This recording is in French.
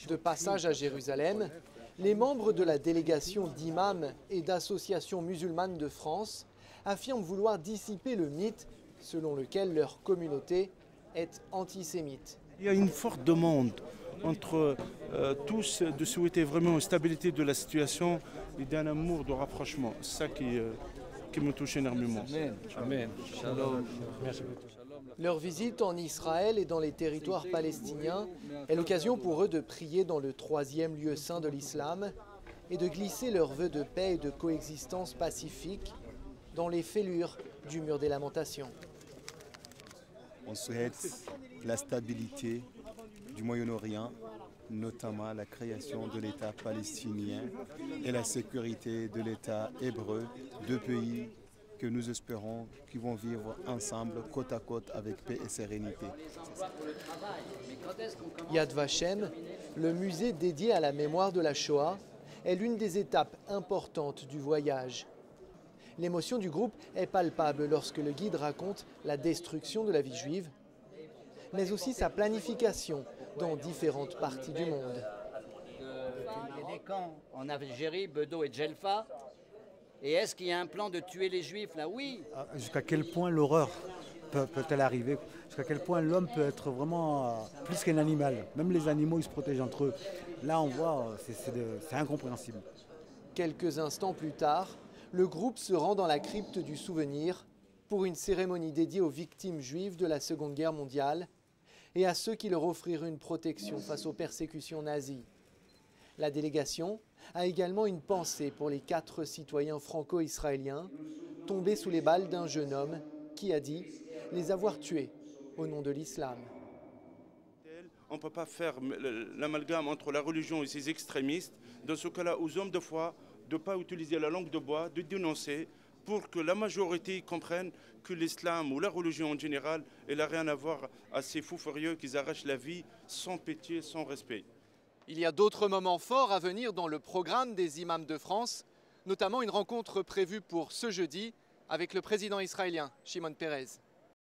De passage à Jérusalem, les membres de la délégation d'imams et d'associations musulmanes de France affirment vouloir dissiper le mythe selon lequel leur communauté est antisémite. Il y a une forte demande entre tous de souhaiter vraiment une stabilité de la situation et d'un amour de rapprochement. C'est ça qui me touche énormément. Amen. Shalom. Leur visite en Israël et dans les territoires palestiniens est l'occasion pour eux de prier dans le troisième lieu saint de l'islam et de glisser leurs vœux de paix et de coexistence pacifique dans les fêlures du mur des lamentations. On souhaite la stabilité du Moyen-Orient, notamment la création de l'État palestinien et la sécurité de l'État hébreu, deux pays que nous espérons qui vont vivre ensemble, côte à côte, avec paix et sérénité. Yad Vashem, le musée dédié à la mémoire de la Shoah, est l'une des étapes importantes du voyage. L'émotion du groupe est palpable lorsque le guide raconte la destruction de la vie juive, mais aussi sa planification dans différentes parties du monde. Il y a des camps en Algérie, Bedo et Djelfa. Et est-ce qu'il y a un plan de tuer les Juifs là? Oui. Jusqu'à quel point l'horreur peut-elle arriver? Jusqu'à quel point l'homme peut être vraiment plus qu'un animal? Même les animaux, ils se protègent entre eux. Là, on voit, c'est incompréhensible. Quelques instants plus tard, le groupe se rend dans la crypte du souvenir pour une cérémonie dédiée aux victimes juives de la Seconde Guerre mondiale et à ceux qui leur offrirent une protection face aux persécutions nazies. La délégation a également une pensée pour les 4 citoyens franco-israéliens tombés sous les balles d'un jeune homme qui a dit les avoir tués au nom de l'islam. On ne peut pas faire l'amalgame entre la religion et ses extrémistes. Dans ce cas-là, aux hommes de foi, de ne pas utiliser la langue de bois, de dénoncer, pour que la majorité comprenne que l'islam ou la religion en général, elle n'a rien à voir à ces fous furieux qui arrachent la vie sans pitié, sans respect. Il y a d'autres moments forts à venir dans le programme des imams de France, notamment une rencontre prévue pour ce jeudi avec le président israélien, Shimon Peres.